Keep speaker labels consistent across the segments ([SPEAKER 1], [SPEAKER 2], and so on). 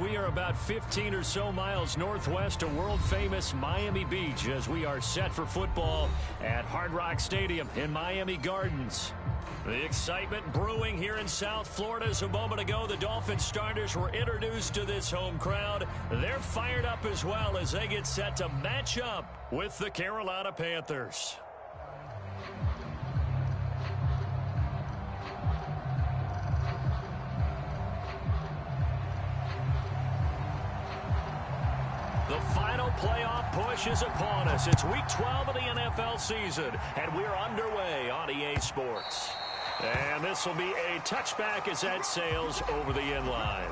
[SPEAKER 1] We are about 15 or so miles northwest of world-famous Miami Beach as we are set for football at Hard Rock Stadium in Miami Gardens. The excitement brewing here in South Florida as a moment ago. The Dolphins starters were introduced to this home crowd. They're fired up as well as they get set to match up with the Carolina Panthers. The final playoff push is upon us. It's Week 12 of the NFL season, and we're underway on EA Sports. And this will be a touchback as that sails over the end line.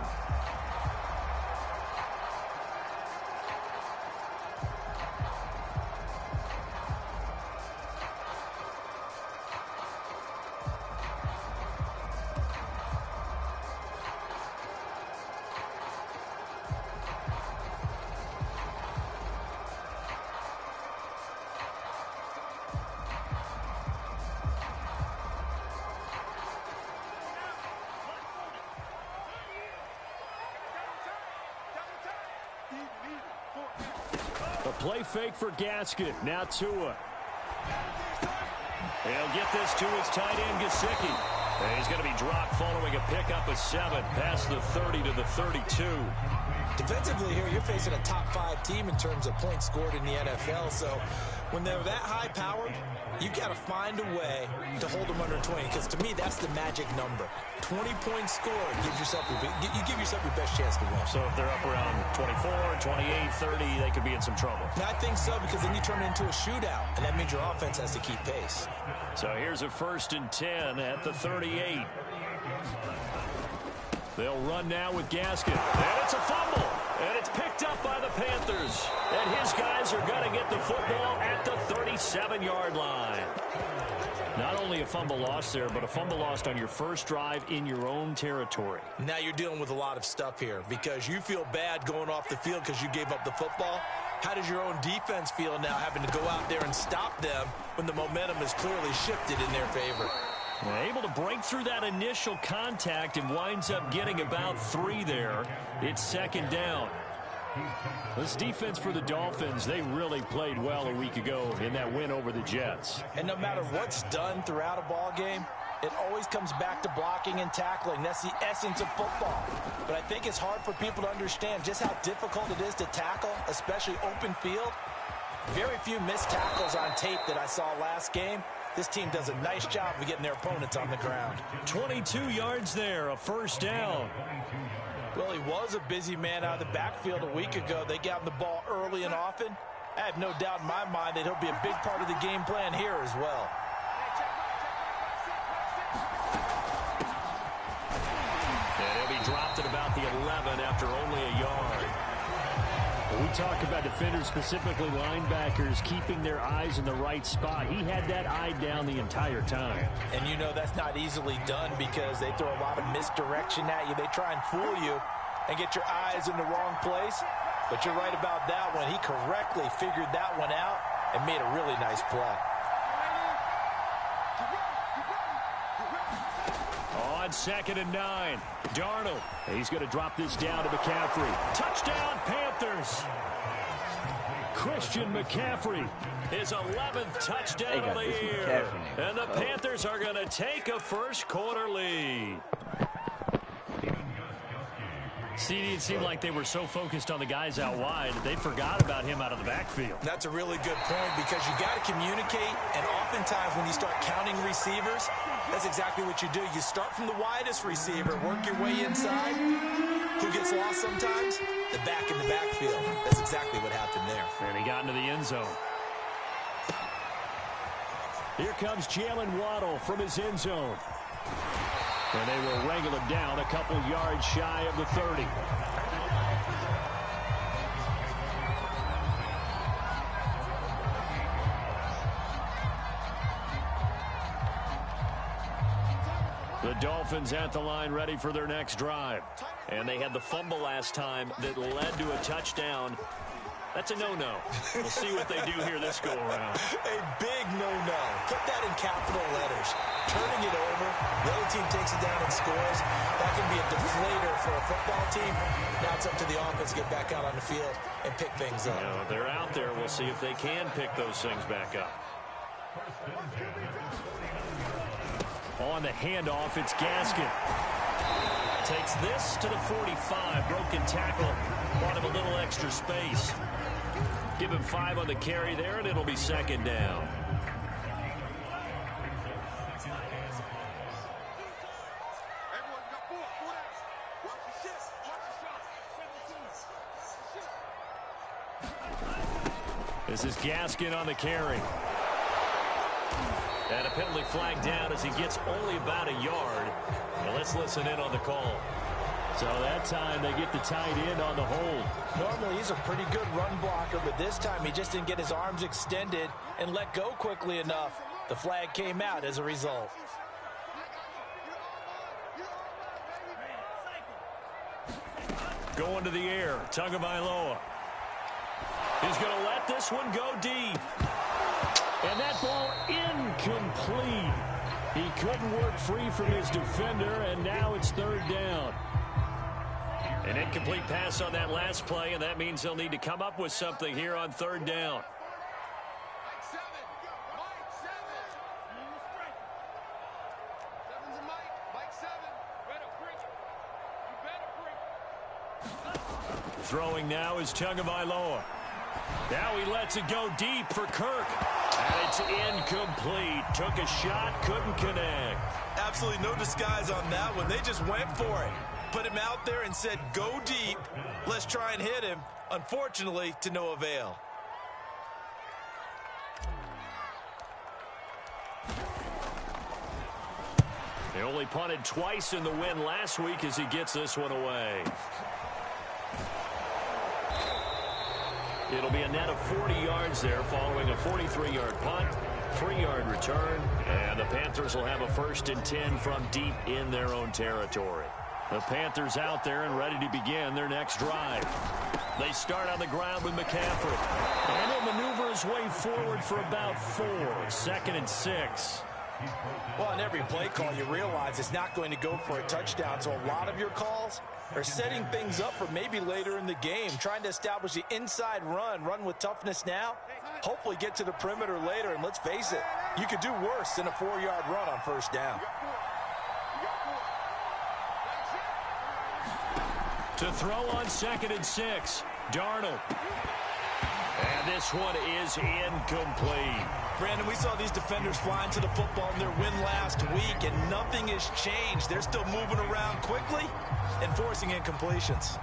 [SPEAKER 1] A play fake for Gaskin. Now Tua. He'll get this to his tight end, Gesicki. And he's going to be dropped following a pickup of 7 past the 30 to the 32.
[SPEAKER 2] Defensively here, you're facing a top 5 team in terms of points scored in the NFL. So when they're that high powered, you got to find a way to hold them under 20. Because to me, that's the magic number. 20 points scored gives yourself you give yourself your best chance to win.
[SPEAKER 1] So if they're up around 24, 28, 30, they could be in some trouble.
[SPEAKER 2] And I think so, because then you turn it into a shootout, and that means your offense has to keep pace.
[SPEAKER 1] So here's a 1st and 10 at the 38. They'll run now with Gaskin. And it's a fumble. And it's picked up by the Panthers. And his guys are going to get the football at the 37-yard line. Not only a fumble loss there, but a fumble lost on your first drive in your own territory.
[SPEAKER 2] Now you're dealing with a lot of stuff here because you feel bad going off the field because you gave up the football. How does your own defense feel now having to go out there and stop them when the momentum is clearly shifted in their favor?
[SPEAKER 1] Able to break through that initial contact and winds up getting about 3 there. It's 2nd down. This defense for the Dolphins, they really played well a week ago in that win over the Jets.
[SPEAKER 2] And no matter what's done throughout a ball game, it always comes back to blocking and tackling. That's the essence of football. But I think it's hard for people to understand just how difficult it is to tackle, especially open field. Very few missed tackles on tape that I saw last game. This team does a nice job of getting their opponents on the ground.
[SPEAKER 1] 22 yards there, a 1st down.
[SPEAKER 2] Well, he was a busy man out of the backfield a week ago. They got him the ball early and often. I have no doubt in my mind that he'll be a big part of the game plan here as well.
[SPEAKER 1] And he'll be dropped at about the 11 after only a yard. We talk about defenders, specifically linebackers, keeping their eyes in the right spot. He had that eye down the entire time.
[SPEAKER 2] And you know that's not easily done because they throw a lot of misdirection at you. They try and fool you and get your eyes in the wrong place. But you're right about that one. He correctly figured that one out and made a really nice play.
[SPEAKER 1] On 2nd and 9, Darnold. He's going to drop this down to McCaffrey. Touchdown, Panthers. Christian McCaffrey, his 11th touchdown of the year. And the Panthers are going to take a first-quarter lead. See, it seemed like they were so focused on the guys out wide that they forgot about him out of the backfield.
[SPEAKER 2] That's a really good point because you got to communicate, and oftentimes when you start counting receivers, that's exactly what you do. You start from the widest receiver, work your way inside. Who gets lost sometimes? The back in the backfield. That's exactly what happened there.
[SPEAKER 1] And he got into the end zone. Here comes Jalen Waddle from his end zone. And they will wrangle him down a couple yards shy of the 30. The Dolphins at the line ready for their next drive. And they had the fumble last time that led to a touchdown. That's a no-no. We'll see what they do here this go-around.
[SPEAKER 2] A big no-no. Put that in capital letters. turning it over. The other team takes it down and scores. That can be a deflator for a football team. Now it's up to the offense to get back out on the field and pick things up.
[SPEAKER 1] You know, they're out there. We'll see if they can pick those things back up. On the handoff, it's Gaskin. Takes this to the 45. Broken tackle. Bought him a little extra space. Give him 5 on the carry there, and it'll be second down. This is Gaskin on the carry. And a penalty flag down as he gets only about a yard. Now let's listen in on the call. So that time they get the tight end on the hold.
[SPEAKER 2] Normally he's a pretty good run blocker, but this time he just didn't get his arms extended and let go quickly enough. The flag came out as a result.
[SPEAKER 1] Going to the air, Tagovailoa. He's going to let this one go deep. And that ball incomplete. He couldn't work free from his defender, and now it's third down. An incomplete pass on that last play, and that means they'll need to come up with something here on third down. Throwing now is Tagovailoa. Now he lets it go deep for Kirk. And it's incomplete. Took a shot, couldn't connect.
[SPEAKER 2] Absolutely no disguise on that one. They just went for it. Put him out there and said, go deep. Let's try and hit him. Unfortunately, to no avail.
[SPEAKER 1] They only punted twice in the win last week as he gets this one away. It'll be a net of 40 yards there following a 43-yard punt, 3-yard return, and the Panthers will have a 1st and 10 from deep in their own territory. The Panthers out there and ready to begin their next drive. They start on the ground with McCaffrey, and he'll maneuver his way forward for about 4, 2nd and 6.
[SPEAKER 2] Well, on every play call, you realize it's not going to go for a touchdown, so a lot of your calls are setting things up for maybe later in the game, trying to establish the inside run with toughness now, hopefully get to the perimeter later, and let's face it, you could do worse than a 4-yard run on first down.
[SPEAKER 1] To throw on 2nd and 6, Darnold. And this one is incomplete.
[SPEAKER 2] Brandon, we saw these defenders flying to the football in their win last week, and nothing has changed. They're still moving around quickly and forcing incompletions.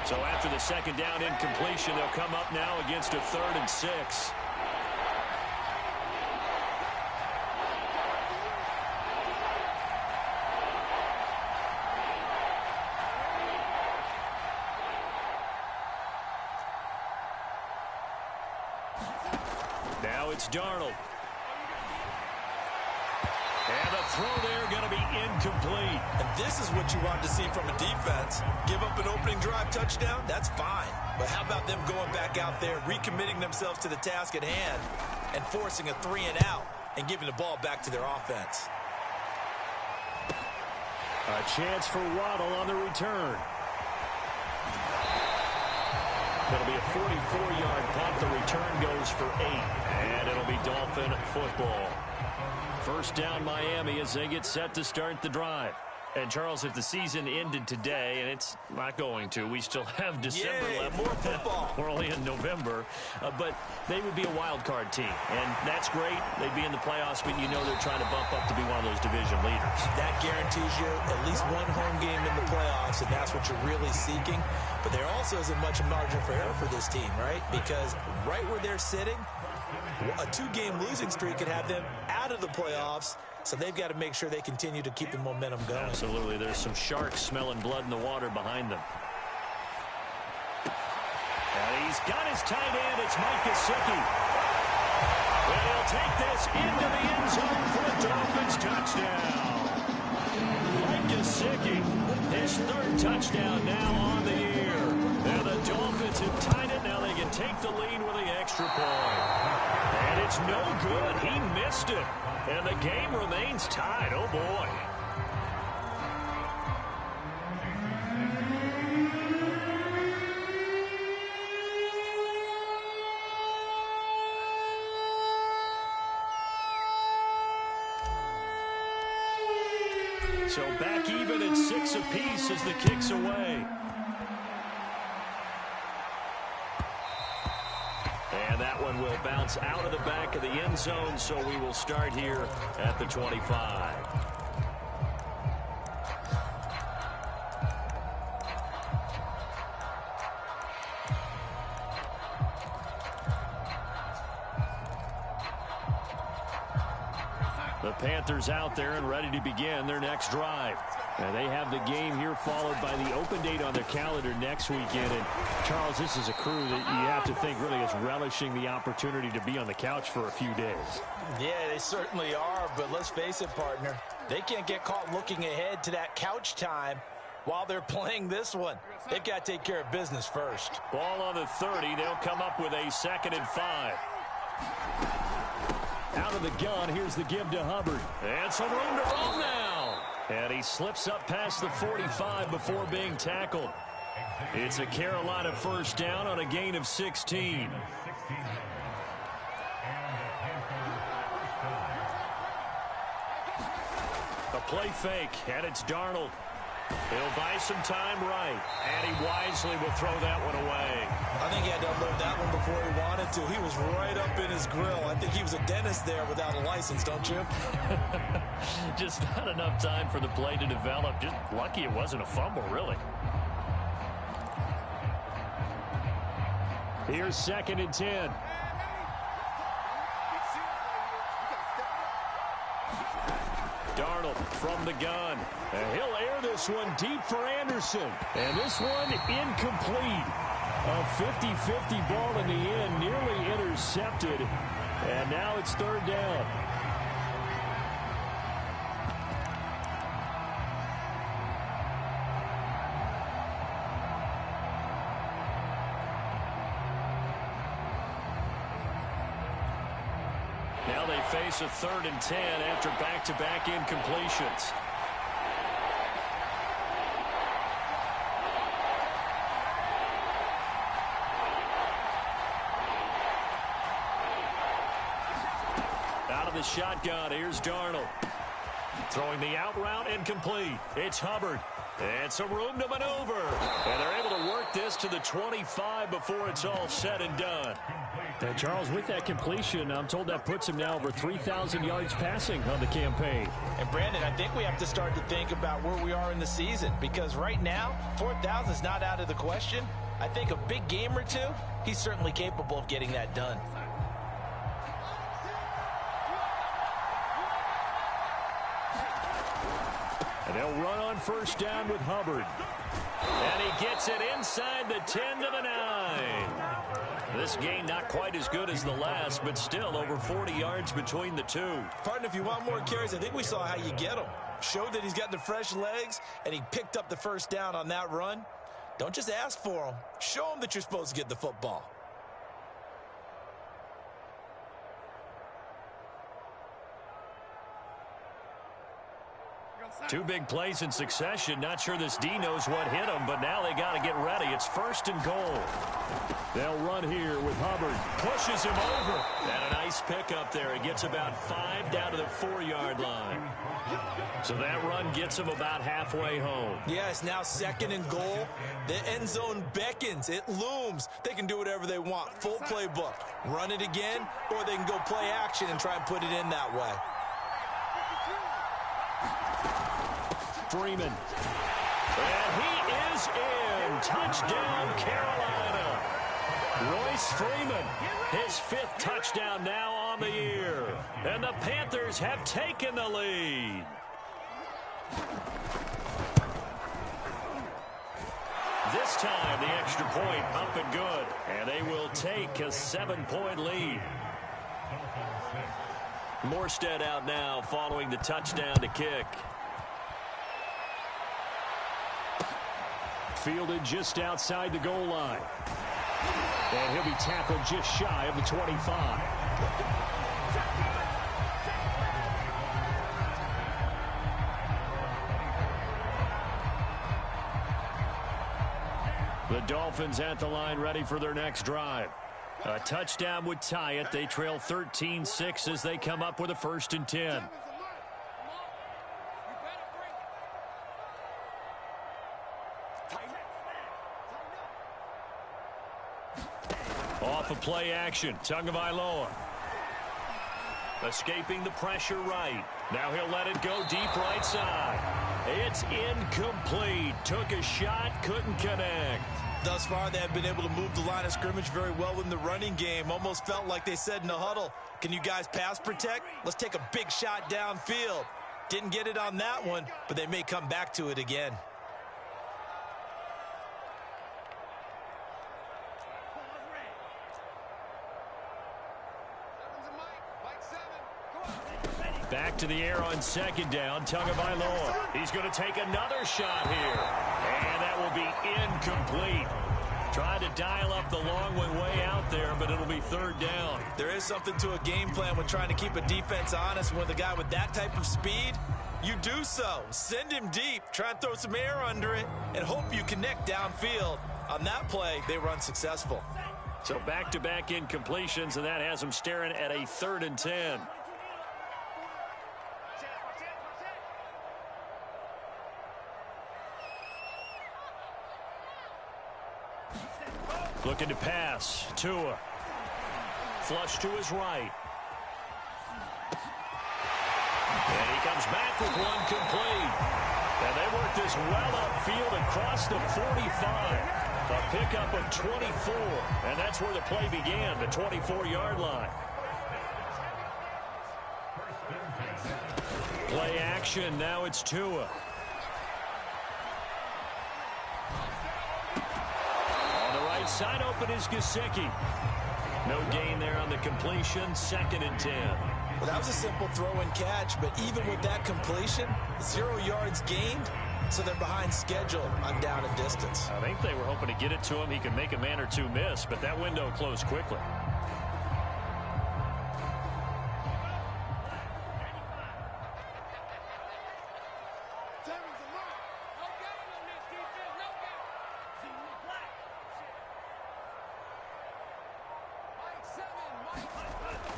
[SPEAKER 1] So after the 2nd down incompletion, they'll come up now against a 3rd and 6. Now it's Darnold. And the throw there going to be incomplete.
[SPEAKER 2] And this is what you want to see from a defense. Give up an opening drive touchdown, that's fine. But how about them going back out there, recommitting themselves to the task at hand, and forcing a 3 and out, and giving the ball back to their offense.
[SPEAKER 1] A chance for Waddle on the return. It'll be a 44-yard punt. The return goes for 8. And it'll be Dolphin football. First down Miami as they get set to start the drive. And, Charles, if the season ended today, and it's not going to, we still have December left.
[SPEAKER 2] More football.
[SPEAKER 1] We're only in November. But they would be a wild card team. And that's great. They'd be in the playoffs, but you know they're trying to bump up to be one of those division leaders.
[SPEAKER 2] That guarantees you at least one home game in the playoffs, and that's what you're really seeking. But there also isn't much margin for error for this team, right? Because right where they're sitting, a 2-game losing streak could have them out of the playoffs. So they've got to make sure they continue to keep the momentum going.
[SPEAKER 1] Absolutely. There's some sharks smelling blood in the water behind them. And he's got his tight end. It's Mike Gesicki. And he'll take this into the end zone for a Dolphins touchdown. Mike Gesicki, his 3rd touchdown now on the year. And the Dolphins have tied it. Now they can take the lead with the extra point. And it's no good. He missed it. And the game remains tied. Oh, boy. So back even at 6 apiece as the kick's away. And that one will bounce out of the back of the end zone, so we will start here at the 25. The Panthers out there and ready to begin their next drive. And they have the game here followed by the open date on their calendar next weekend. And, Charles, this is a crew that you have to think really is relishing the opportunity to be on the couch for a few days.
[SPEAKER 2] Yeah, they certainly are, but let's face it, partner. They can't get caught looking ahead to that couch time while they're playing this one. They've got to take care of business first.
[SPEAKER 1] Ball on the 30. They'll come up with a 2nd and 5. Out of the gun, here's the give to Hubbard. And some room to roam now. And he slips up past the 45 before being tackled. It's a Carolina first down on a gain of 16. A play fake, and it's Darnold. He'll buy some time right, and he wisely will throw that one away.
[SPEAKER 2] I think he had to unload that one before he wanted to. He was right up in his grill. I think he was a dentist there without a license, don't you?
[SPEAKER 1] Just not enough time for the play to develop. Just lucky it wasn't a fumble, really. Here's 2nd and 10. Darnold from the gun. And he'll air this one deep for Anderson. And this one incomplete. A 50-50 ball in the end, nearly intercepted. And now it's 3rd down. Now they face a 3rd and 10 after back-to-back incompletions. Out of the shotgun, here's Darnold. Throwing the out route incomplete. It's Hubbard. And some room to maneuver. And they're able to work this to the 25 before it's all said and done. And Charles, with that completion, I'm told that puts him now over 3,000 yards passing on the campaign.
[SPEAKER 2] And Brandon, I think we have to start to think about where we are in the season, because right now, 4,000 is not out of the question. I think a big game or two, he's certainly capable of getting that done.
[SPEAKER 1] And they'll run on first down with Hubbard. And he gets it inside the 10 to the 9. This gain not quite as good as the last, but still over 40 yards between the two.
[SPEAKER 2] Partner, if you want more carries, I think we saw how you get him. Showed that he's got the fresh legs, and he picked up the first down on that run. Don't just ask for him. Show him that you're supposed to get the football.
[SPEAKER 1] Two big plays in succession. Not sure this D knows what hit him, but now they got to get ready. It's 1st and goal. They'll run here with Hubbard. Pushes him over. And a nice pickup there. He gets about 5 down to the 4-yard line. So that run gets him about halfway home.
[SPEAKER 2] Yeah, it's now 2nd and goal. The end zone beckons. It looms. They can do whatever they want. Full playbook. Run it again, or they can go play action and try and put it in that way.
[SPEAKER 1] Freeman. And he is in. Touchdown, Carolina. Royce Freeman, his 5th touchdown now on the year. And the Panthers have taken the lead. This time, the extra point up and good. And they will take a 7-point lead. Morstead out now following the touchdown to kick. Fielded just outside the goal line. And he'll be tackled just shy of the 25. The Dolphins at the line ready for their next drive. A touchdown would tie it. They trail 13-6 as they come up with a 1st and 10. Off of play action, Tagovailoa. Escaping the pressure right. Now he'll let it go deep right side. It's incomplete. Took a shot, couldn't connect.
[SPEAKER 2] Thus far, they have been able to move the line of scrimmage very well in the running game. Almost felt like they said in the huddle, can you guys pass protect? Let's take a big shot downfield. Didn't get it on that one, but they may come back to it again.
[SPEAKER 1] Back to the air on 2nd down, Tagovailoa. He's going to take another shot here. And that will be incomplete. Trying to dial up the long one way out there, but it'll be 3rd down.
[SPEAKER 2] There is something to a game plan when trying to keep a defense honest. With a guy with that type of speed, you do so. Send him deep, try and throw some air under it, and hope you connect downfield. On that play, they were unsuccessful.
[SPEAKER 1] So back-to-back incompletions, and that has them staring at a 3rd and 10. Looking to pass. Tua. Flush to his right. And he comes back with one complete. And they work this well upfield across the 45. A pickup of 24. And that's where the play began, the 24-yard line. Play action. Now it's Tua. Side open is Gesicki. No gain there on the completion. 2nd and 10.
[SPEAKER 2] Well, that was a simple throw and catch, but even with that completion, 0 yards gained, so they're behind schedule on down and distance.
[SPEAKER 1] I think they were hoping to get it to him. He could make a man or two miss, but that window closed quickly.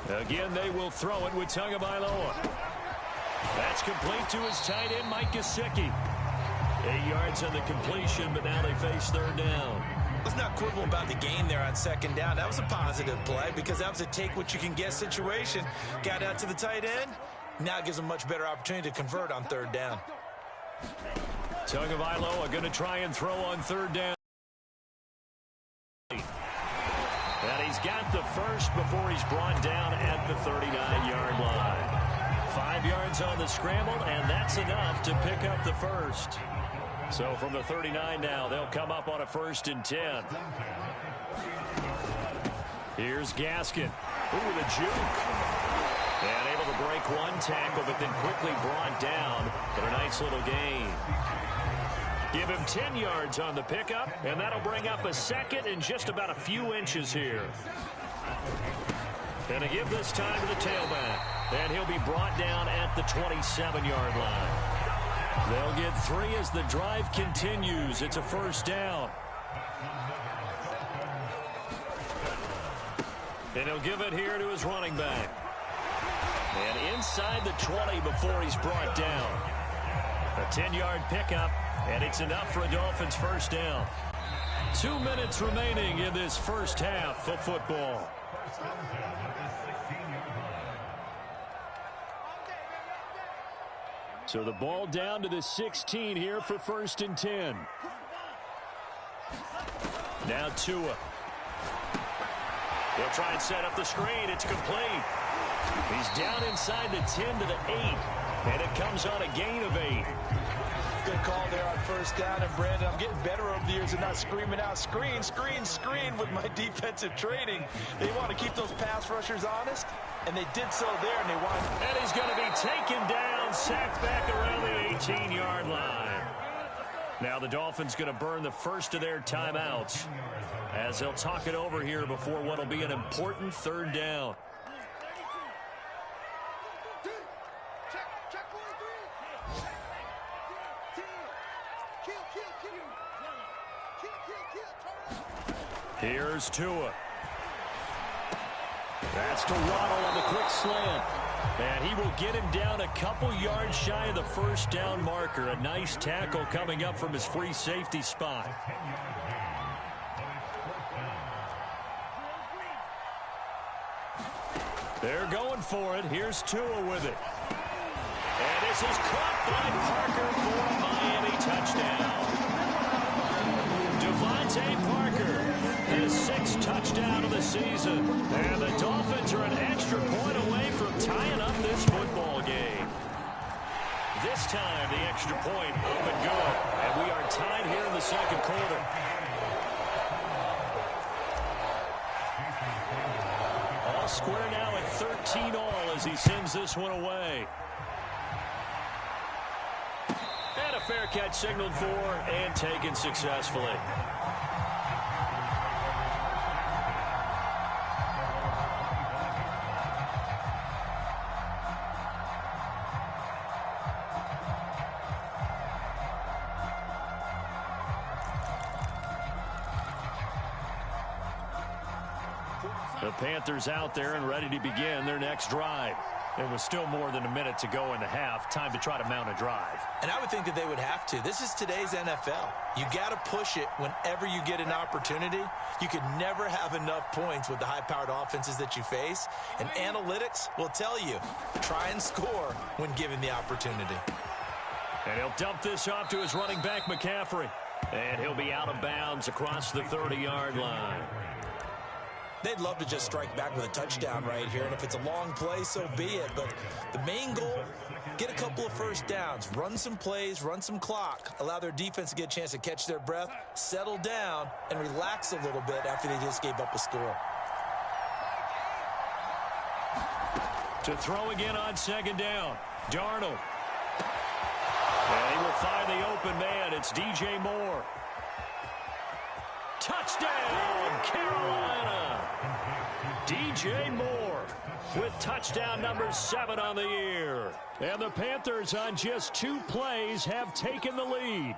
[SPEAKER 1] Again, they will throw it with Tagovailoa. That's complete to his tight end, Mike Gesicki. 8 yards on the completion, but now they face 3rd down.
[SPEAKER 2] Let's not quibble about the gain there on 2nd down. That was a positive play because that was a take-what-you-can-get situation. Got out to the tight end. Now gives them much better opportunity to convert on 3rd down.
[SPEAKER 1] Tagovailoa going to try and throw on 3rd down. And he's got the first before he's brought down at the 39-yard line. 5 yards on the scramble, and that's enough to pick up the first. So from the 39 now, they'll come up on a 1st and 10. Here's Gaskin. Ooh, the juke. And able to break one tackle, but then quickly brought down for a nice little gain. Give him 10 yards on the pickup, and that'll bring up a 2nd and just about a few inches here. And to give this time to the tailback, and he'll be brought down at the 27-yard line. They'll get 3 as the drive continues. It's a 1st down. And he'll give it here to his running back. And inside the 20 before he's brought down. A 10-yard pickup. And it's enough for a Dolphins 1st down. 2 minutes remaining in this first half of football. So the ball down to the 16 here for 1st and 10. Now Tua. He'll try and set up the screen. It's complete. He's down inside the 10 to the 8. And it comes on a gain of 8.
[SPEAKER 2] Good call there on 1st down. And Brandon, I'm getting better over the years and not screaming out, screen, screen, screen with my defensive training. They want to keep those pass rushers honest, and they did so there, and they won.
[SPEAKER 1] And he's going to be taken down, sacked back around the 18-yard line. Now the Dolphins going to burn the first of their timeouts as they'll talk it over here before what will be an important 3rd down. Here's Tua. That's to Waddle on the quick slant. And he will get him down a couple yards shy of the first down marker. A nice tackle coming up from his free safety spot. They're going for it. Here's Tua with it. And this is caught by Parker for a Miami touchdown. Devontae Parker, his 6th touchdown of the season. And the Dolphins are an extra point away from tying up this football game. This time, the extra point up and good. And we are tied here in the second quarter. All square now at 13 all as he sends this one away. And a fair catch signaled for and taken successfully. The Panthers out there and ready to begin their next drive. There was still more than a minute to go in the half. Time to try to mount a drive.
[SPEAKER 2] And I would think that they would have to. This is today's NFL. You got to push it whenever you get an opportunity. You could never have enough points with the high-powered offenses that you face. And analytics will tell you, try and score when given the opportunity.
[SPEAKER 1] And he'll dump this off to his running back, McCaffrey. And he'll be out of bounds across the 30-yard line.
[SPEAKER 2] They'd love to just strike back with a touchdown right here, and if it's a long play, so be it. But the main goal, get a couple of first downs, run some plays, run some clock, allow their defense to get a chance to catch their breath, settle down, and relax a little bit after they just gave up a score.
[SPEAKER 1] To throw again on second down, Darnold. And he will find the open man. It's DJ Moore. Touchdown, Carolina! DJ Moore with touchdown number 7 on the year. And the Panthers on just 2 plays have taken the lead.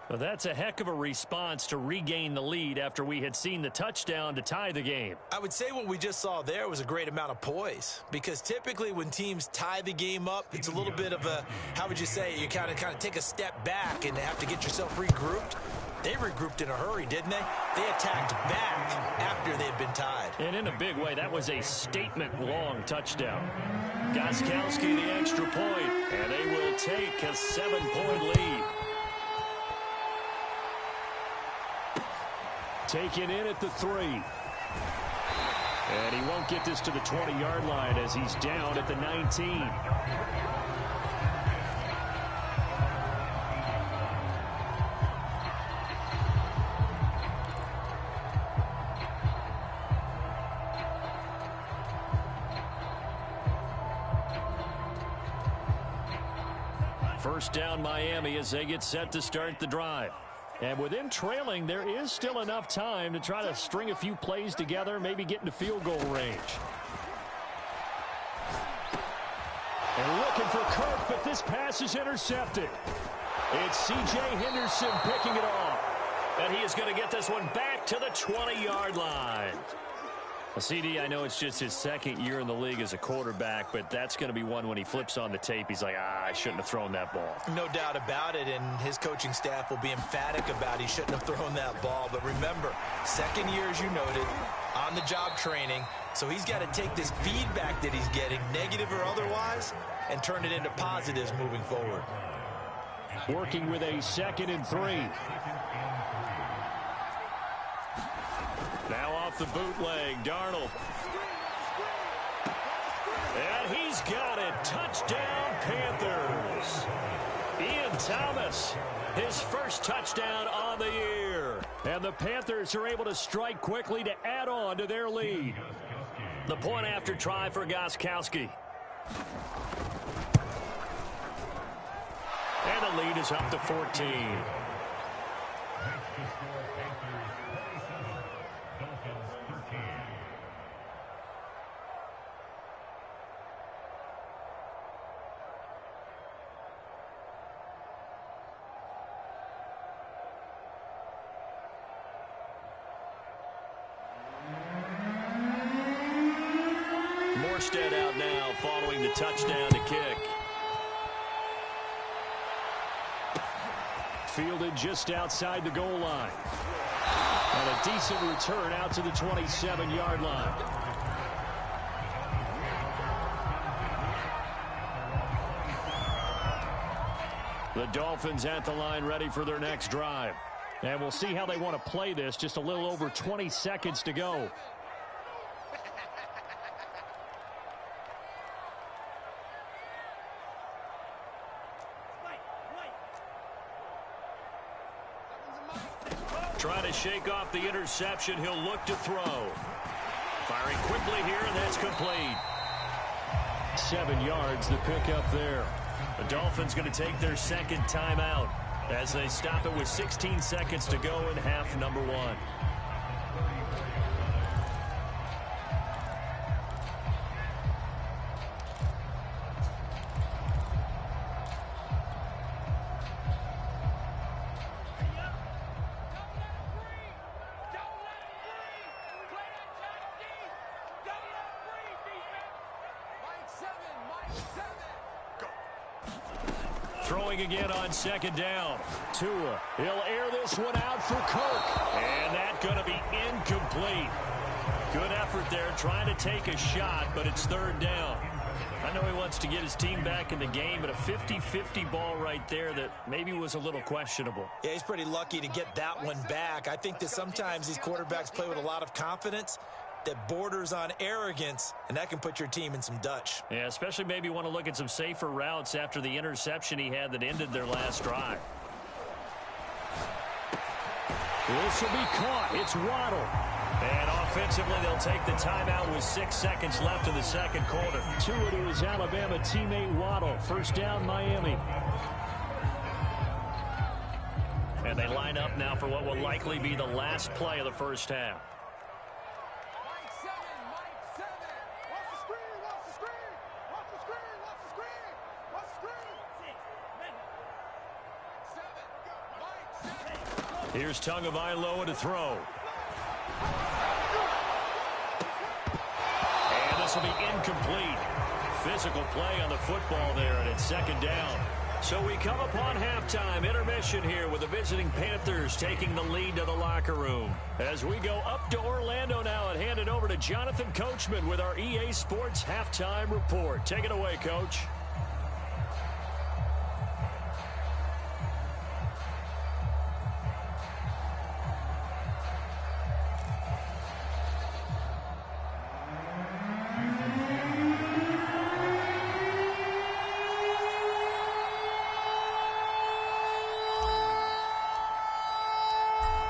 [SPEAKER 1] Well, that's a heck of a response to regain the lead after we had seen the touchdown to tie the game.
[SPEAKER 2] I would say what we just saw there was a great amount of poise, because typically when teams tie the game up, it's a little bit of a, how would you say, you kind of take a step back and have to get yourself regrouped. They regrouped in a hurry, didn't they? They attacked back after they'd been tied.
[SPEAKER 1] And in a big way, that was a statement-long touchdown. Gostkowski the extra point, and they will take a 7-point lead. Taken in at the 3. And he won't get this to the 20-yard line as he's down at the 19. First down Miami as they get set to start the drive. And with them trailing, there is still enough time to try to string a few plays together, maybe get into field goal range. And looking for Kirk, but this pass is intercepted. It's C.J. Henderson picking it off. And he is going to get this one back to the 20-yard line. Well, CD, I know it's just his 2nd year in the league as a quarterback, but that's going to be one when he flips on the tape. He's like, I shouldn't have thrown that ball.
[SPEAKER 2] No doubt about it, and his coaching staff will be emphatic about he shouldn't have thrown that ball. But remember, 2nd year, as you noted, on-the-job training, so he's got to take this feedback that he's getting, negative or otherwise, and turn it into positives moving forward.
[SPEAKER 1] Working with a 2nd and 3. Now off the bootleg, Darnold. And he's got it. Touchdown, Panthers. Ian Thomas, his first touchdown on the year. And the Panthers are able to strike quickly to add on to their lead. The point after try for Gostkowski. And the lead is up to 14. touchdown to kick. Fielded just outside the goal line. And a decent return out to the 27-yard line. The Dolphins at the line ready for their next drive. And we'll see how they want to play this. Just a little over 20 seconds to go. Trying to shake off the interception. He'll look to throw. Firing quickly here, and that's complete. 7 yards, the pickup there. The Dolphins going to take their second timeout as they stop it with 16 seconds to go in half number 1. Throwing again on second down. Tua, he'll air this one out for Kirk. And that's going to be incomplete. Good effort there, trying to take a shot, but it's third down. I know he wants to get his team back in the game, but a 50-50 ball right there that maybe was a little questionable.
[SPEAKER 2] Yeah, he's pretty lucky to get that one back. I think that sometimes these quarterbacks play with a lot of confidence that borders on arrogance, and that can put your team in some Dutch.
[SPEAKER 1] Yeah, especially maybe want to look at some safer routes after the interception he had that ended their last drive. This will be caught. It's Waddle. And offensively, they'll take the timeout with 6 seconds left in the second quarter. Tua to his Alabama teammate Waddle. First down, Miami. And they line up now for what will likely be the last play of the first half. Here's Tagovailoa to throw. And this will be incomplete. Physical play on the football there, and it's second down. So we come upon halftime intermission here with the visiting Panthers taking the lead to the locker room. As we go up to Orlando now and hand it over to Jonathan Coachman with our EA Sports halftime report. Take it away, Coach.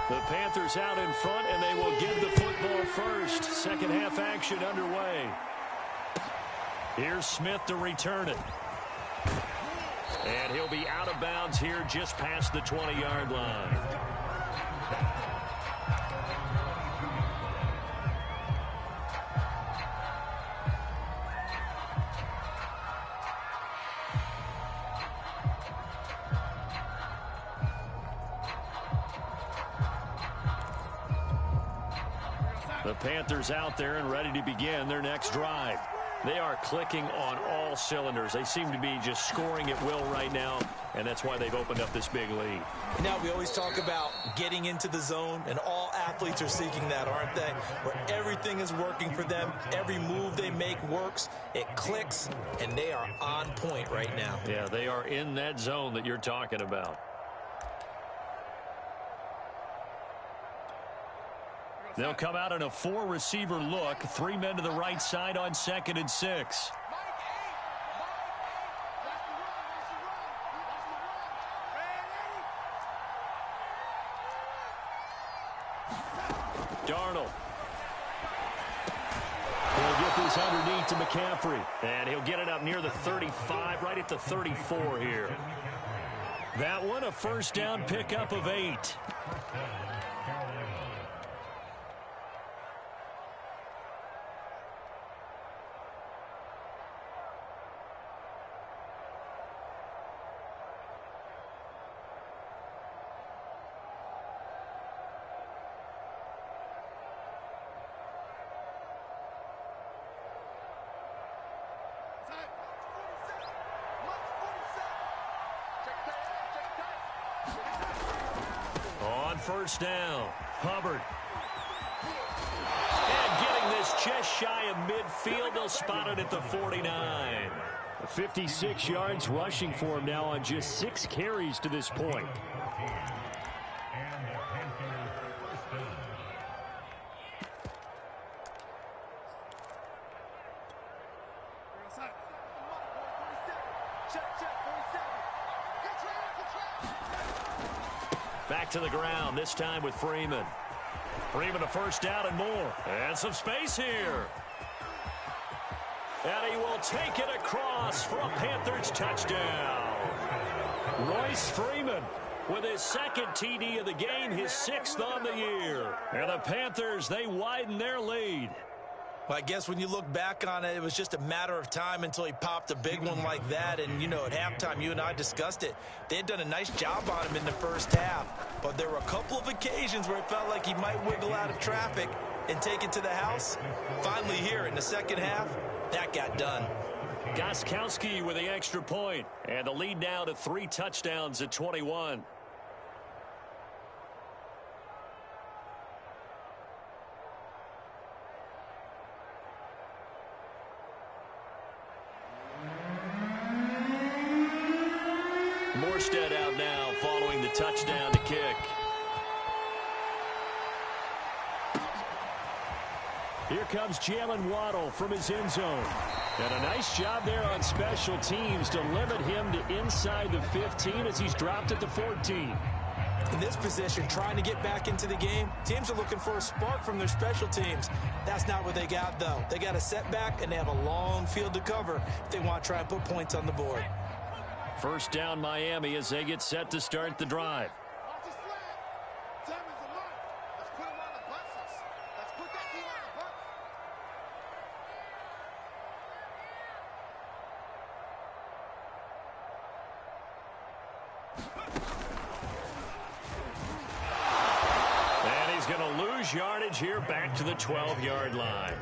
[SPEAKER 1] The Panthers out in front, and they will get the football first. Second half action underway. Here's Smith to return it. And he'll be out of bounds here just past the 20-yard line. The Panthers out there and ready to begin their next drive. They are clicking on all cylinders. They seem to be just scoring at will right now, and that's why they've opened up this big lead.
[SPEAKER 2] Now, we always talk about getting into the zone, and all athletes are seeking that, aren't they? Where everything is working for them. Every move they make works. It clicks, and they are on point right now.
[SPEAKER 1] Yeah, they are in that zone that you're talking about. They'll come out in a 4-receiver look. 3 men to the right side on 2nd and 6. Darnold. He'll get this underneath to McCaffrey. And he'll get it up near the 35, right at the 34 here. That one, a first down pickup of 8. On first down, Hubbard. And getting this just shy of midfield, they'll spot it at the 49. 56 yards rushing for him now on just 6 carries to this point. Back to the ground, this time with Freeman. Freeman a first down and more. And some space here. And he will take it across for a Panthers touchdown. Royce Freeman with his second TD of the game, his 6th on the year. And the Panthers, they widen their lead.
[SPEAKER 2] Well, I guess when you look back on it, it was just a matter of time until he popped a big one like that. And, you know, at halftime, you and I discussed it. They had done a nice job on him in the first half. But there were a couple of occasions where it felt like he might wiggle out of traffic and take it to the house. Finally here in the second half, that got done.
[SPEAKER 1] Gostkowski with the extra point. And the lead now to 3 touchdowns at 21. Morstead out now following the touchdown to kick. Here comes Jalen Waddle from his end zone. And a nice job there on special teams to limit him to inside the 15 as he's dropped at the 14.
[SPEAKER 2] In this position, trying to get back into the game, teams are looking for a spark from their special teams. That's not what they got, though. They got a setback, and they have a long field to cover if they want to try and put points on the board.
[SPEAKER 1] First down Miami as they get set to start the drive. And he's going to lose yardage here back to the 12-yard line.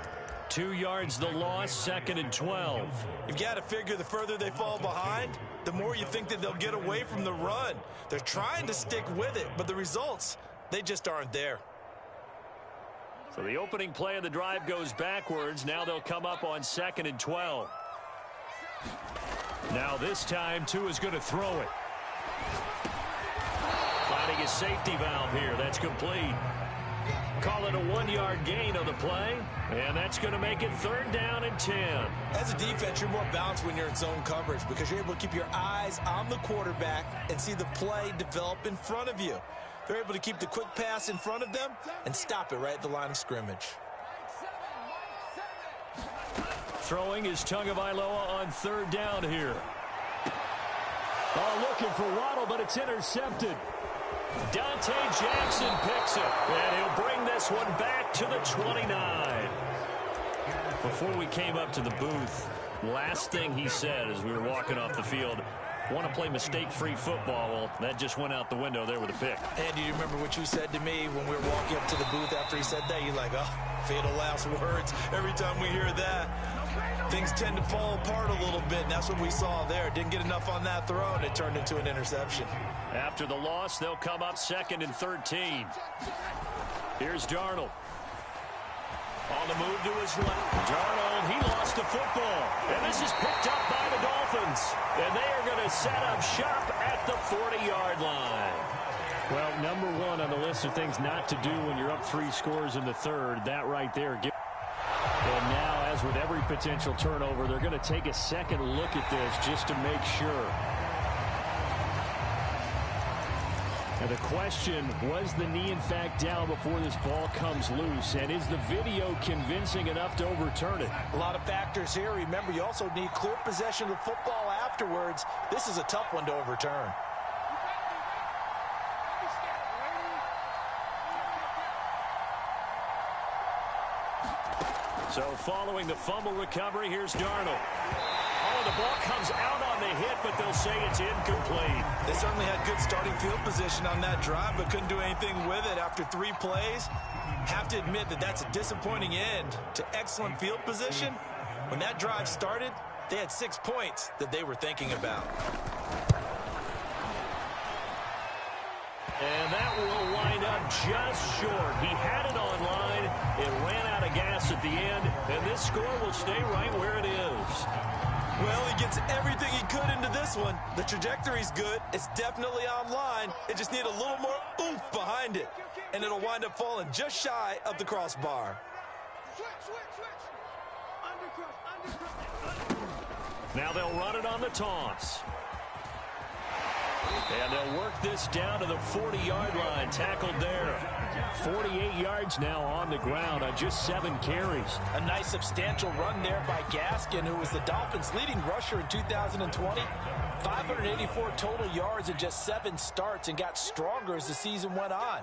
[SPEAKER 1] 2 yards the loss, 2nd and 12.
[SPEAKER 2] You've got to figure the further they fall behind, the more you think that they'll get away from the run. They're trying to stick with it, but the results, they just aren't there.
[SPEAKER 1] So the opening play of the drive goes backwards. Now they'll come up on 2nd and 12. Now this time, Tua is going to throw it. Finding his safety valve here. That's complete. Call it a 1-yard gain on the play, and that's going to make it 3rd down and 10.
[SPEAKER 2] As a defense, you're more balanced when you're in zone coverage because you're able to keep your eyes on the quarterback and see the play develop in front of you. They're able to keep the quick pass in front of them and stop it right at the line of scrimmage.
[SPEAKER 1] Throwing is Tagovailoa on 3rd down here. Oh, looking for Waddle, but it's intercepted. Dante Jackson picks it, and he'll bring this one back to the 29. Before we came up to the booth, last thing he said as we were walking off the field, want to play mistake-free football. Well, that just went out the window there with a pick.
[SPEAKER 2] And do you remember what you said to me when we were walking up to the booth after he said that? You're like, oh, fatal last words. Every time we hear that, things tend to fall apart a little bit, and that's what we saw there. Didn't get enough on that throw, and it turned into an interception.
[SPEAKER 1] After the loss, they'll come up 2nd and 13. Here's Darnold. On the move to his left. Darnold, he lost the football. And this is picked up by the Dolphins. And they are going to set up shop at the 40-yard line. Well, number 1 on the list of things not to do when you're up 3 scores in the 3rd, that right there. And now, as with every potential turnover, they're going to take a second look at this just to make sure. And the question, was the knee in fact down before this ball comes loose? And is the video convincing enough to overturn it?
[SPEAKER 2] A lot of factors here. Remember, you also need clear possession of the football afterwards. This is a tough one to overturn.
[SPEAKER 1] So following the fumble recovery, here's Darnold. Oh, the ball comes out on the hit, but they'll say it's incomplete.
[SPEAKER 2] They certainly had good starting field position on that drive, but couldn't do anything with it after 3 plays. Have to admit that that's a disappointing end to excellent field position. When that drive started, they had 6 points that they were thinking about.
[SPEAKER 1] just short. He had it on line. It ran out of gas at the end, and this score will stay right where it is.
[SPEAKER 2] Well, he gets everything he could into this one. The trajectory's good. It's definitely on line. It just needs a little more oomph behind it, and it'll wind up falling just shy of the crossbar.
[SPEAKER 1] Now they'll run it on the toss. And they'll work this down to the 40-yard line. Tackled there. 48 yards now on the ground on just 7 carries.
[SPEAKER 2] A nice substantial run there by Gaskin, who was the Dolphins' leading rusher in 2020. 584 total yards in just 7 starts and got stronger as the season went on.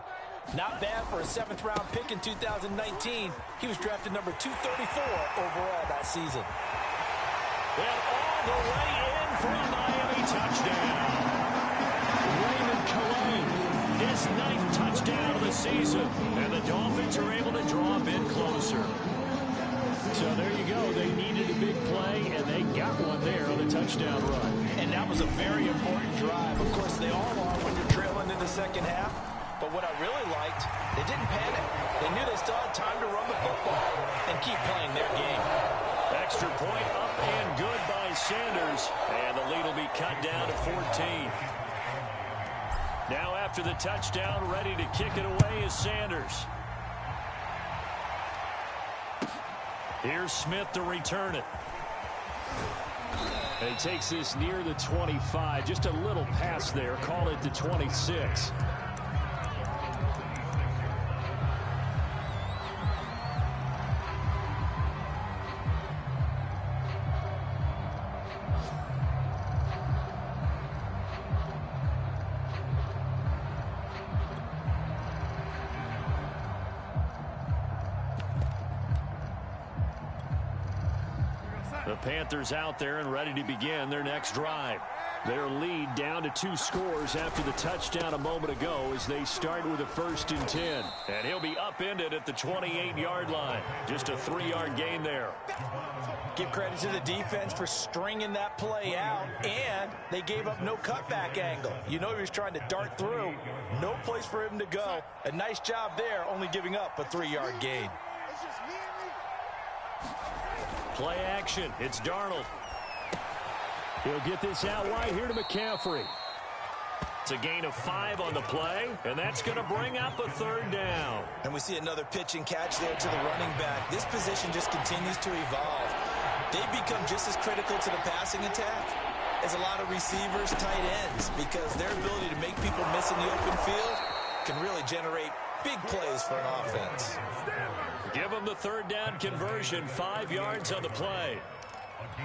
[SPEAKER 2] Not bad for a 7th-round pick in 2019. He was drafted number 234 overall that season.
[SPEAKER 1] And all the way in for a Miami touchdown. His 9th touchdown of the season, and the Dolphins are able to draw a bit closer. So there you go. They needed a big play, and they got one there on the touchdown run.
[SPEAKER 2] And that was a very important drive. Of course, they all are when you're trailing in the second half. But what I really liked, they didn't panic. They knew they still had time to run the football and keep playing their game.
[SPEAKER 1] Extra point up and good by Sanders, and the lead will be cut down to 14. Now after the touchdown, ready to kick it away is Sanders. Here's Smith to return it. And he takes this near the 25. Just a little pass there. Call it the 26. The Panthers out there and ready to begin their next drive. Their lead down to 2 scores after the touchdown a moment ago as they start with a 1st and 10. And he'll be upended at the 28-yard line. Just a 3-yard gain there.
[SPEAKER 2] Give credit to the defense for stringing that play out, and they gave up no cutback angle. You know he was trying to dart through. No place for him to go. A nice job there, only giving up a 3-yard gain.
[SPEAKER 1] Play action. It's Darnold. He'll get this out wide here to McCaffrey. It's a gain of 5 on the play, and that's going to bring up a 3rd down.
[SPEAKER 2] And we see another pitch and catch there to the running back. This position just continues to evolve. They've become just as critical to the passing attack as a lot of receivers, tight ends, because their ability to make people miss in the open field can really generate big plays for an offense.
[SPEAKER 1] Give them the 3rd down conversion, 5 yards on the play.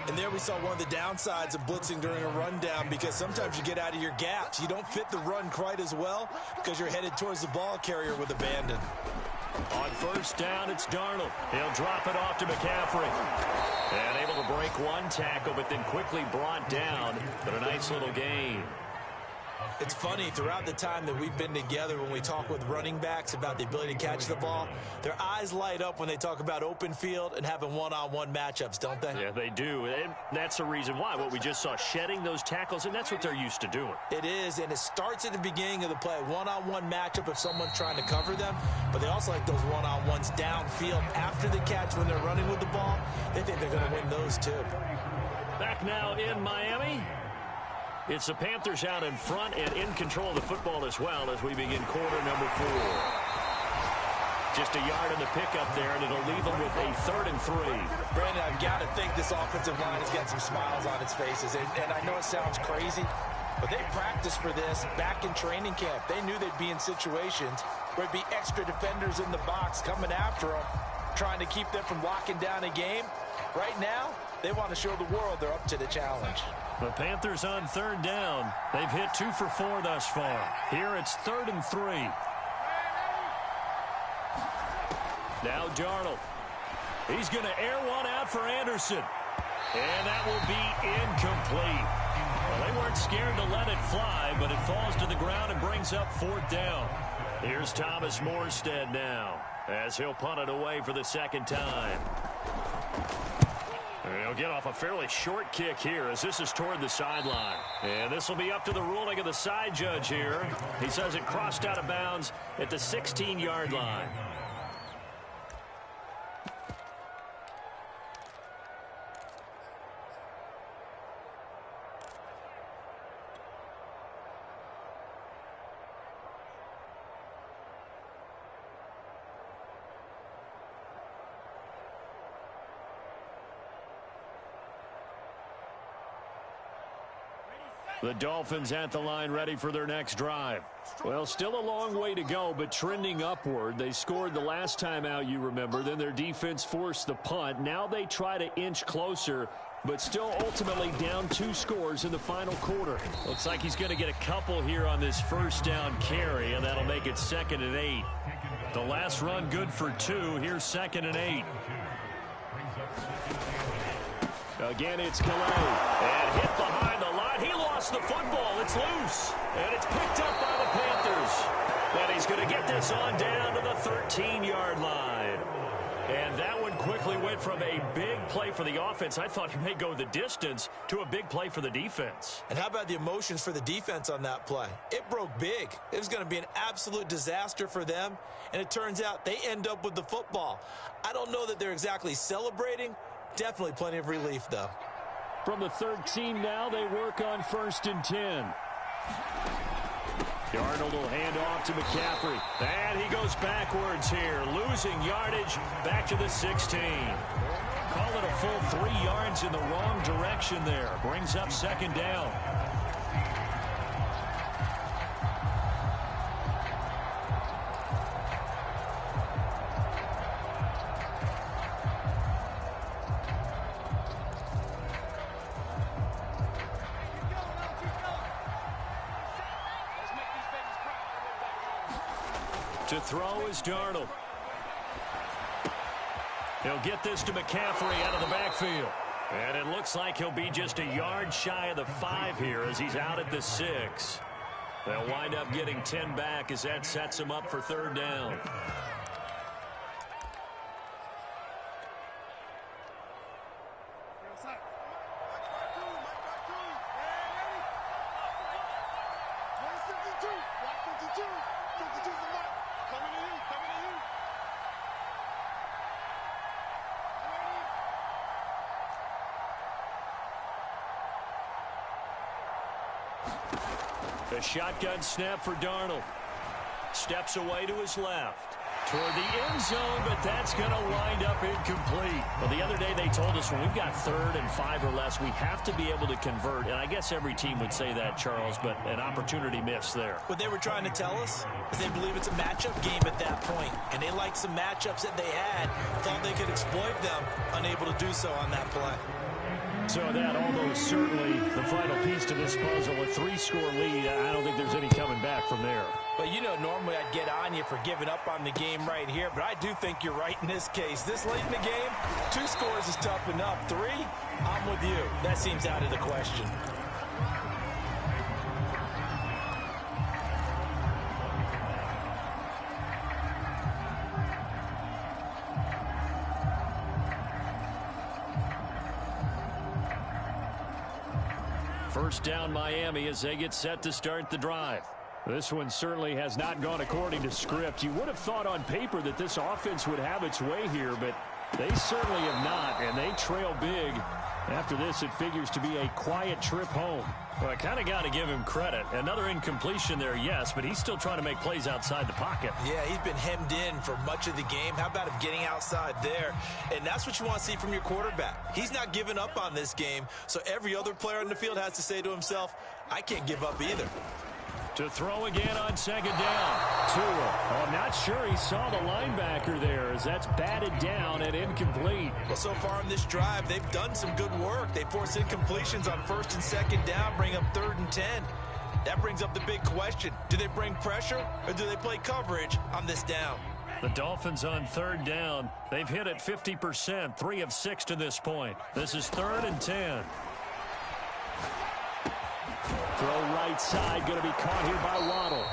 [SPEAKER 2] And there we saw one of the downsides of blitzing during a rundown, because sometimes you get out of your gaps. You don't fit the run quite as well because you're headed towards the ball carrier with abandon.
[SPEAKER 1] On 1st down, it's Darnold. He'll drop it off to McCaffrey. And able to break 1 tackle, but then quickly brought down. But a nice little gain.
[SPEAKER 2] It's funny, throughout the time that we've been together, when we talk with running backs about the ability to catch the ball, their eyes light up when they talk about open field and having one-on-one matchups, don't they?
[SPEAKER 1] Yeah, they do. And that's the reason why. What we just saw, shedding those tackles, and that's what they're used to doing.
[SPEAKER 2] It is, and it starts at the beginning of the play. One-on-one matchup if someone's trying to cover them, but they also like those one-on-ones downfield after the catch when they're running with the ball. They think they're going to win those too.
[SPEAKER 1] Back now in Miami. It's the Panthers out in front and in control of the football as well as we begin quarter number 4. Just a yard in the pickup there, and it'll leave them with a 3rd and 3.
[SPEAKER 2] Brandon, I've got to think this offensive line has got some smiles on its faces. And I know it sounds crazy, but they practiced for this back in training camp. They knew they'd be in situations where it'd be extra defenders in the box coming after them, trying to keep them from locking down a game. Right now, they want to show the world they're up to the challenge.
[SPEAKER 1] The Panthers on 3rd down. They've hit 2 for 4 thus far. Here it's 3rd and 3. Now Darnold. He's going to air one out for Anderson. And that will be incomplete. Well, they weren't scared to let it fly, but it falls to the ground and brings up 4th down. Here's Thomas Morstead now, as he'll punt it away for the 2nd time. He'll get off a fairly short kick here as this is toward the sideline. And this will be up to the ruling of the side judge here. He says it crossed out of bounds at the 16-yard line. The Dolphins at the line ready for their next drive. Well, still a long way to go, but trending upward. They scored the last time out, you remember. Then their defense forced the punt. Now they try to inch closer, but still ultimately down 2 scores in the final quarter. Looks like he's going to get a couple here on this first down carry, and that'll make it 2nd and 8. The last run good for 2. Here's 2nd and 8. Again, it's Calais. And hit behind the line. He lost the football. It's loose. And it's picked up by the Panthers. And he's going to get this on down to the 13-yard line. And that one quickly went from a big play for the offense, I thought he may go the distance, to a big play for the defense.
[SPEAKER 2] And how about the emotions for the defense on that play? It broke big. It was going to be an absolute disaster for them. And it turns out they end up with the football. I don't know that they're exactly celebrating. Definitely plenty of relief, though.
[SPEAKER 1] From the 13 now, they work on 1st and 10. Darnold will hand off to McCaffrey. And he goes backwards here, losing yardage back to the 16. Call it a full 3 yards in the wrong direction there. Brings up 2nd down. To throw is Darnold. He'll get this to McCaffrey out of the backfield. And it looks like he'll be just a yard shy of the 5 here as he's out at the 6. They'll wind up getting 10 back as that sets him up for 3rd down. A shotgun snap for Darnold. Steps away to his left. Toward the end zone, but that's going to wind up incomplete. Well, the other day they told us when we've got 3rd and 5 or less, we have to be able to convert. And I guess every team would say that, Charles, but an opportunity missed there.
[SPEAKER 2] What they were trying to tell us is they believe it's a matchup game at that point. And they liked some matchups that they had, thought they could exploit them, unable to do so on that play.
[SPEAKER 1] So that, although certainly the final piece to this puzzle, a 3-score lead, I don't think there's any coming back from there.
[SPEAKER 2] But, you know, normally I'd get on you for giving up on the game right here, but I do think you're right in this case. This late in the game, 2 scores is tough enough. 3, I'm with you. That seems out of the question.
[SPEAKER 1] First down Miami as they get set to start the drive. This one certainly has not gone according to script. You would have thought on paper that this offense would have its way here, but they certainly have not, and they trail big. After this, it figures to be a quiet trip home. Well, I kind of got to give him credit. Another incompletion there, yes, but he's still trying to make plays outside the pocket.
[SPEAKER 2] Yeah, he's been hemmed in for much of the game. How about him getting outside there? And that's what you want to see from your quarterback. He's not giving up on this game, so every other player on the field has to say to himself, I can't give up either.
[SPEAKER 1] To throw again on 2nd down. Tua. I'm not sure he saw the linebacker there as that's batted down and incomplete.
[SPEAKER 2] Well, so far in this drive, they've done some good work. They force incompletions on 1st and 2nd down, bring up 3rd and 10. That brings up the big question. Do they bring pressure or do they play coverage on this down?
[SPEAKER 1] The Dolphins on 3rd down. They've hit it 50%, 3 of 6 to this point. This is 3rd and 10. Throw right side, going to be caught here by Waddle.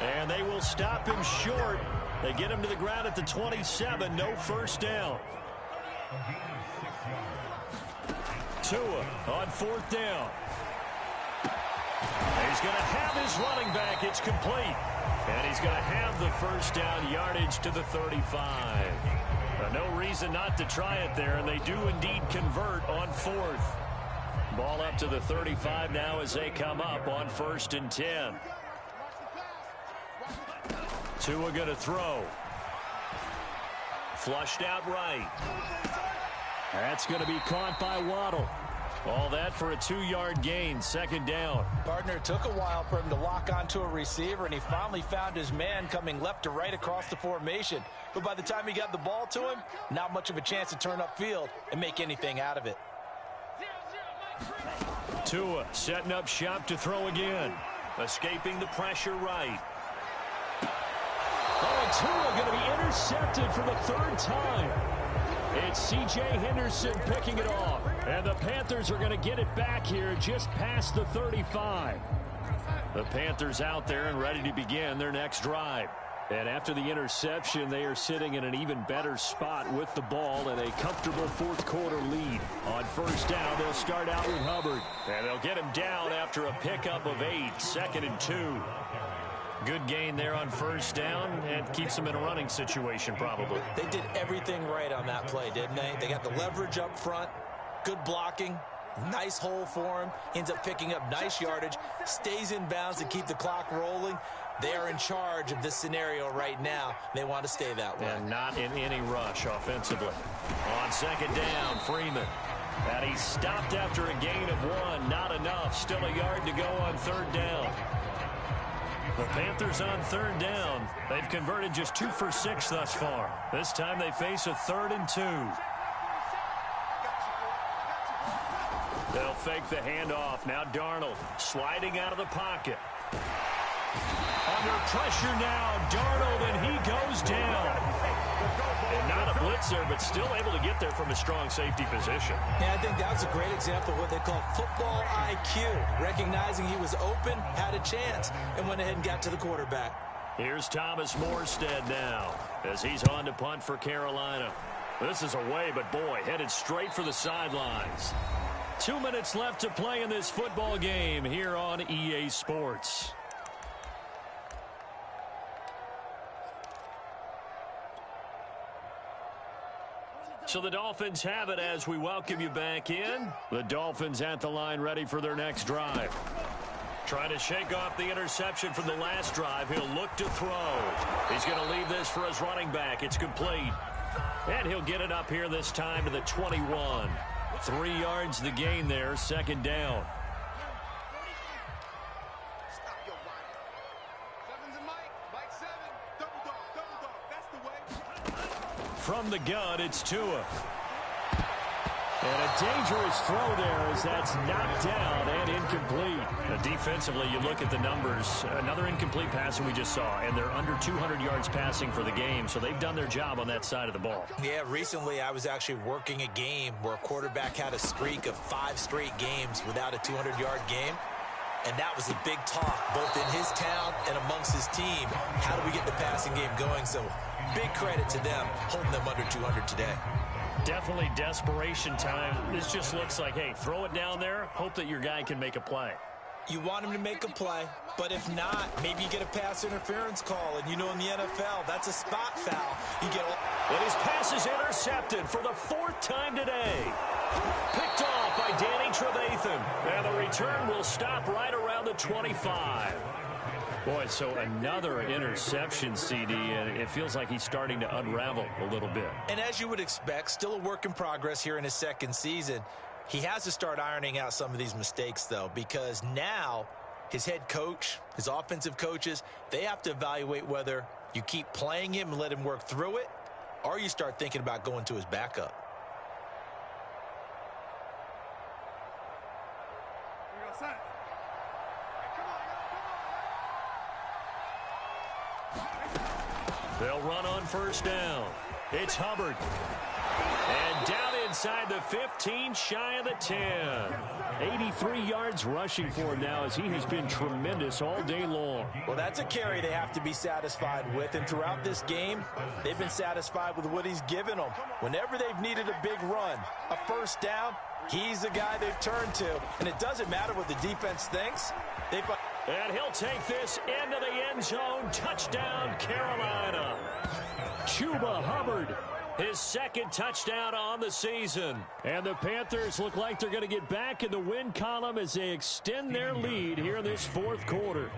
[SPEAKER 1] And they will stop him short. They get him to the ground at the 27, no first down. Tua on 4th down. He's going to have his running back. It's complete. And he's going to have the first down yardage to the 35. No reason not to try it there, and they do indeed convert on 4th. Ball up to the 35 now as they come up on 1st and 10. Tua going to throw. Flushed out right. That's going to be caught by Waddle. All that for a 2-yard gain, 2nd down.
[SPEAKER 2] Partner, it took a while for him to lock onto a receiver, and he finally found his man coming left to right across the formation. But by the time he got the ball to him, not much of a chance to turn upfield and make anything out of it.
[SPEAKER 1] Tua setting up shop to throw again. Escaping the pressure right. Oh, and Tua going to be intercepted for the 3rd time. It's C.J. Henderson picking it off. And the Panthers are going to get it back here just past the 35. The Panthers out there and ready to begin their next drive. And after the interception, they are sitting in an even better spot with the ball and a comfortable 4th quarter lead. On 1st down, they'll start out with Hubbard. And they'll get him down after a pickup of 8, 2nd and 2. Good gain there on 1st down and keeps them in a running situation probably.
[SPEAKER 2] They did everything right on that play, didn't they? They got the leverage up front, good blocking, nice hole for him, ends up picking up nice yardage, stays in bounds to keep the clock rolling. They are in charge of this scenario right now. They want to stay that way.
[SPEAKER 1] And not in any rush offensively. On 2nd down, Freeman. And he's stopped after a gain of 1. Not enough. Still a yard to go on 3rd down. The Panthers on 3rd down. They've converted just 2 for 6 thus far. This time they face a 3rd and 2. They'll fake the handoff. Now Darnold sliding out of the pocket. Under pressure now, Darnold, and he goes down. And not a blitzer, but still able to get there from a strong safety position.
[SPEAKER 2] Yeah, I think that was a great example of what they call football IQ. Recognizing he was open, had a chance, and went ahead and got to the quarterback.
[SPEAKER 1] Here's Thomas Morstead now as he's on to punt for Carolina. This is away, but boy, headed straight for the sidelines. 2 minutes left to play in this football game here on EA Sports. So the Dolphins have it as we welcome you back in. The Dolphins at the line ready for their next drive. Trying to shake off the interception from the last drive. He'll look to throw. He's going to leave this for his running back. It's complete. And he'll get it up here this time to the 21. 3 yards the gain there, 2nd down. From the gun, it's Tua. And a dangerous throw there as that's knocked down and incomplete. Defensively, you look at the numbers. Another incomplete pass that we just saw, and they're under 200 yards passing for the game, so they've done their job on that side of the ball.
[SPEAKER 2] Yeah, recently I was actually working a game where a quarterback had a streak of 5 straight games without a 200-yard game. And that was a big talk, both in his town and amongst his team. How do we get the passing game going? So big credit to them, holding them under 200 today.
[SPEAKER 1] Definitely desperation time. This just looks like, hey, throw it down there, hope that your guy can make a play.
[SPEAKER 2] You want him to make a play, but if not, maybe you get a pass interference call. And you know in the NFL, that's a spot foul. You get
[SPEAKER 1] And his pass is intercepted for the 4th time today. Picked off by Danny Trevathan. And the return will stop right around the 25. Boy, so another interception, CD, and it feels like he's starting to unravel a little bit.
[SPEAKER 2] And as you would expect, still a work in progress here in his 2nd season. He has to start ironing out some of these mistakes, though, because now his head coach, his offensive coaches, they have to evaluate whether you keep playing him and let him work through it, or you start thinking about going to his backup.
[SPEAKER 1] They'll run on 1st down. It's Hubbard. And down inside the 15, shy of the 10. 83 yards rushing for him now as he has been tremendous all day long.
[SPEAKER 2] Well, that's a carry they have to be satisfied with. And throughout this game, they've been satisfied with what he's given them. Whenever they've needed a big run, a 1st down, He's the guy they've turned to, and it doesn't matter what the defense thinks.
[SPEAKER 1] And he'll take this into the end zone. Touchdown, Carolina. Chuba Hubbard, his second touchdown on the season. And the Panthers look like they're going to get back in the win column as they extend their lead here in this fourth quarter.